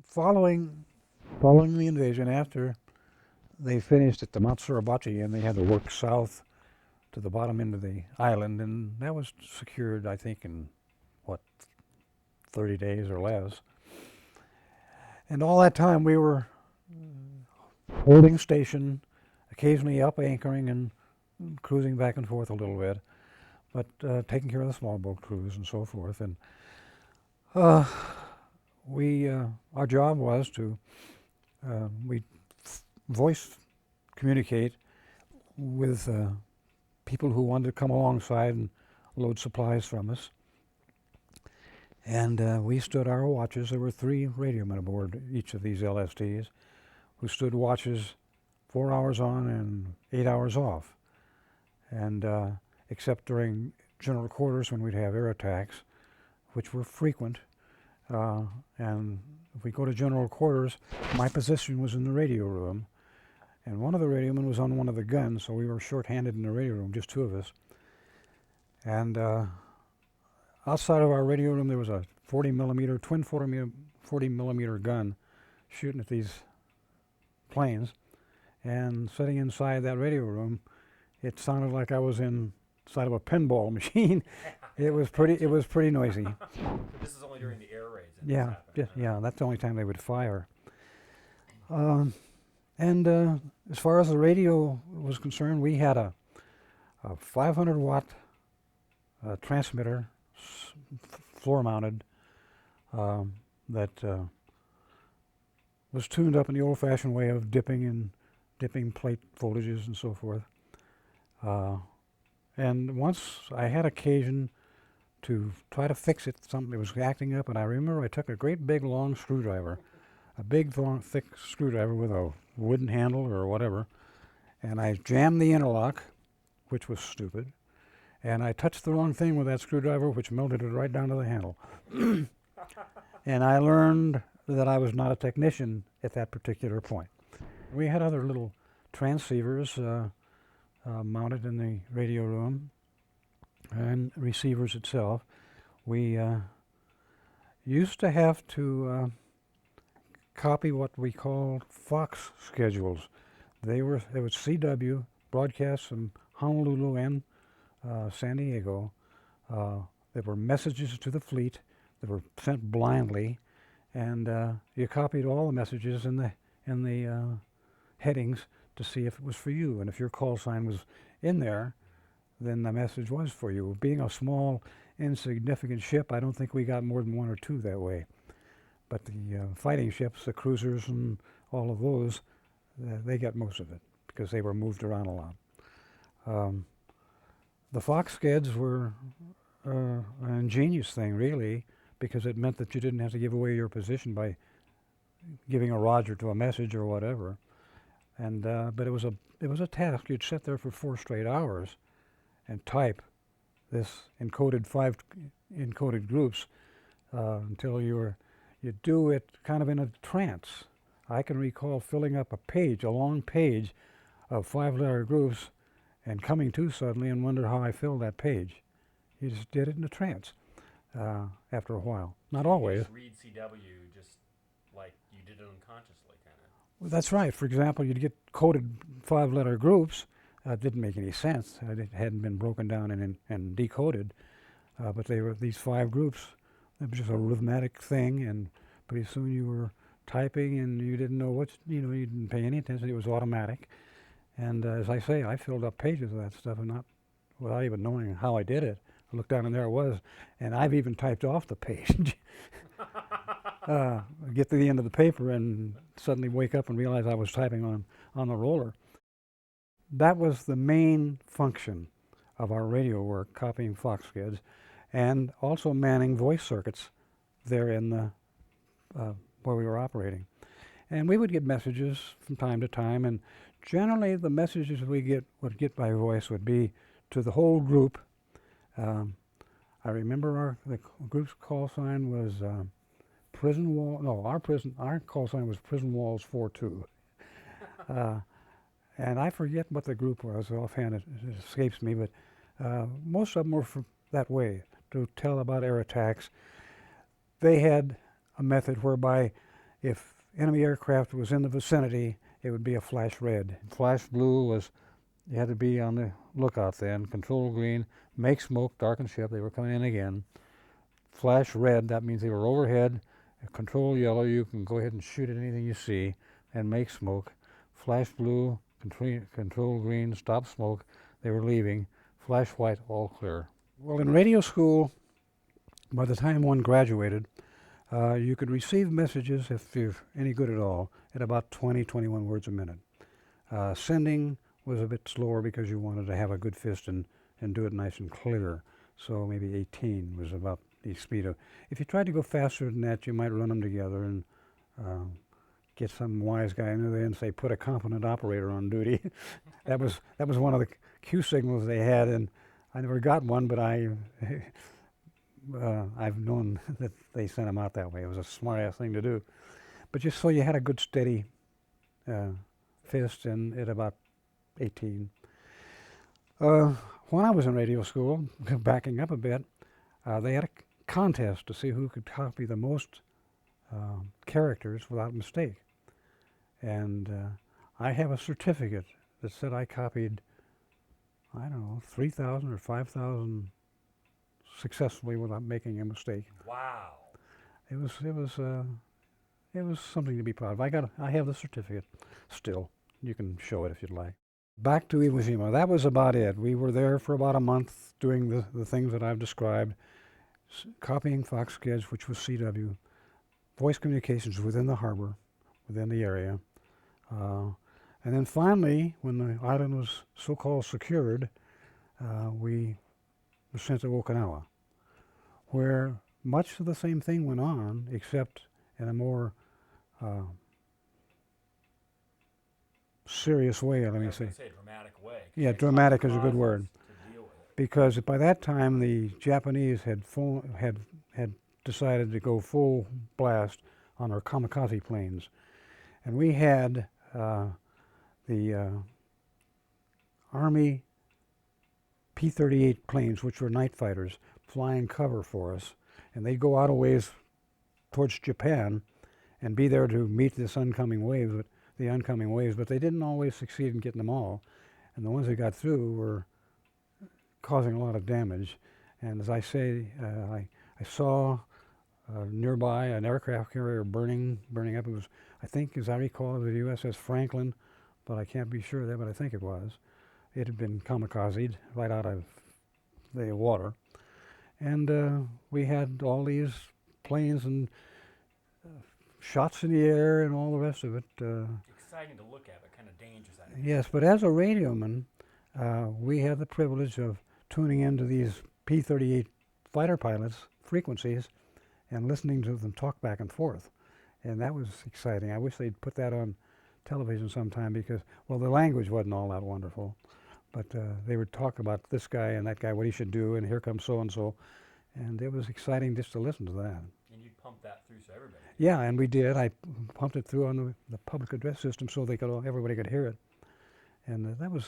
Following following the invasion, after they finished at the Mount Suribachi, and they had to work south to the bottom end of the island, and that was secured, I think, in what, 30 days or less. And all that time we were holding station, occasionally up anchoring and cruising back and forth a little bit, but taking care of the small boat crews and so forth. And uh, our job was to we voice communicate with people who wanted to come alongside and load supplies from us. And we stood our watches. There were 3 radiomen aboard each of these LSTs who stood watches 4 hours on and 8 hours off. And except during general quarters when we'd have air attacks, which were frequent. And if we go to general quarters, my position was in the radio room. And one of the radiomen was on one of the guns, so we were short-handed in the radio room, just 2 of us. And outside of our radio room, there was a 40 millimeter, twin 40 millimeter gun shooting at these planes. And sitting inside that radio room, it sounded like I was inside of a pinball machine. It was pretty noisy. So this is only during the air raids. Yeah, yeah, that's the only time they would fire. And as far as the radio was concerned, we had a 500 watt transmitter, floor mounted, that was tuned up in the old fashioned way of dipping plate voltages and so forth. And once I had occasion to try to fix it, something that was acting up, and I remember I took a great big long screwdriver, a big long thick screwdriver with a wooden handle or whatever, and I jammed the interlock, which was stupid, and I touched the wrong thing with that screwdriver, which melted it right down to the handle. And I learned that I was not a technician at that particular point. We had other little transceivers mounted in the radio room and receivers itself. We used to have to copy what we called Fox schedules. They was CW broadcasts from Honolulu and San Diego. There were messages to the fleet that were sent blindly, and you copied all the messages in the headings to see if it was for you, and if your call sign was in there, then the message was for you. Being a small, insignificant ship, I don't think we got more than 1 or 2 that way. But the fighting ships, the cruisers and all of those, they got most of it because they were moved around a lot. The Fox skids were an ingenious thing, really, because it meant that you didn't have to give away your position by giving a roger to a message or whatever. And but it was a task. You'd sit there for 4 straight hours and type this encoded 5 encoded groups until you'd do it kind of in a trance. I can recall filling up a long page of 5-letter groups and coming to suddenly and wonder how I filled that page. You just did it in a trance after a while. Not always. You just read CW just like you did it unconsciously, kind of. Well, that's right. For example, you'd get coded 5-letter groups. It didn't make any sense. It hadn't been broken down and decoded. But they were these 5 groups. It was just a rhythmic thing, and pretty soon you were typing and you didn't know you didn't pay any attention. It was automatic. And as I say, I filled up pages of that stuff and without even knowing how I did it. I looked down and there it was, and I've even typed off the page. Get to the end of the paper and suddenly wake up and realize I was typing on the roller. That was the main function of our radio work, copying Fox skids, and also manning voice circuits there in the where we were operating. And we would get messages from time to time, and generally the messages we would get by voice would be to the whole group. I remember the group's call sign was Prison Wall. No, our call sign was Prison Walls 42. And I forget what the group was offhand. It escapes me, but most of them were that way to tell about air attacks. They had a method whereby If enemy aircraft was in the vicinity, it would be a flash red. Flash blue was, you had to be on the lookout then. Control green, make smoke, darken ship, they were coming in again. Flash red, that means they were overhead. Control yellow, you can go ahead and shoot at anything you see and make smoke. Flash blue, control green, stop smoke, they were leaving. Flash white, all clear. Well, in radio school, by the time one graduated, you could receive messages, if you're any good at all, at about 20, 21 words a minute. Sending was a bit slower because you wanted to have a good fist and do it nice and clear. So maybe 18 was about the speed of. If you tried to go faster than that, you might run them together and get some wise guy in there and say, put a competent operator on duty. that was one of the cue signals they had, and I never got one, but I've known that they sent them out that way. It was a smart-ass thing to do. But just so you had a good steady fist, and at about 18. When I was in radio school, backing up a bit, they had a contest to see who could copy the most characters without mistake. And I have a certificate that said I copied, I don't know, 3,000 or 5,000 successfully without making a mistake. Wow. It was something to be proud of. I have the certificate still. You can show it if you'd like. Back to Iwo Jima. That was about it. We were there for about a month doing the things that I've described, copying Fox Skids, which was CW, voice communications within the harbor, within the area. And then finally, when the island was so-called secured, we were sent to Okinawa, where much of the same thing went on, except in a more serious way, let me say. Dramatic way. Yeah, dramatic is a good word. Because by that time, the Japanese had decided to go full blast on our kamikaze planes. And we had the Army P-38 planes, which were night fighters, flying cover for us. And they'd go out a ways towards Japan and be there to meet this oncoming waves, but they didn't always succeed in getting them all. And the ones that got through were causing a lot of damage. And as I say, I saw nearby an aircraft carrier burning up. It was, I think, as I recall, the USS Franklin, but I can't be sure of that, but I think it was. It had been kamikazed right out of the water. And we had all these planes and shots in the air and all the rest of it. Exciting to look at, but kind of dangerous. Yes, but as a radioman, we had the privilege of tuning into these P-38 fighter pilots' frequencies and listening to them talk back and forth. And that was exciting. I wish they'd put that on television sometime because, well, the language wasn't all that wonderful. But they would talk about this guy and that guy, what he should do, and here comes so-and-so. And it was exciting just to listen to that. And you'd pump that through so everybody. Yeah, and we did. I pumped it through on the public address system so everybody could hear it. And that was,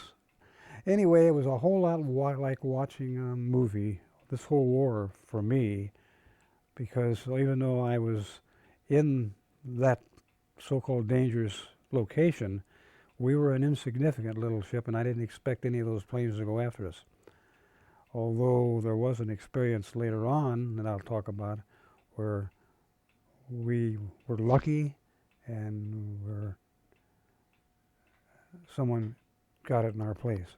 anyway, it was a whole lot like watching a movie, this whole war for me, because even though I was in that so-called dangerous location, we were an insignificant little ship, and I didn't expect any of those planes to go after us. Although there was an experience later on that I'll talk about where we were lucky and someone got it in our place.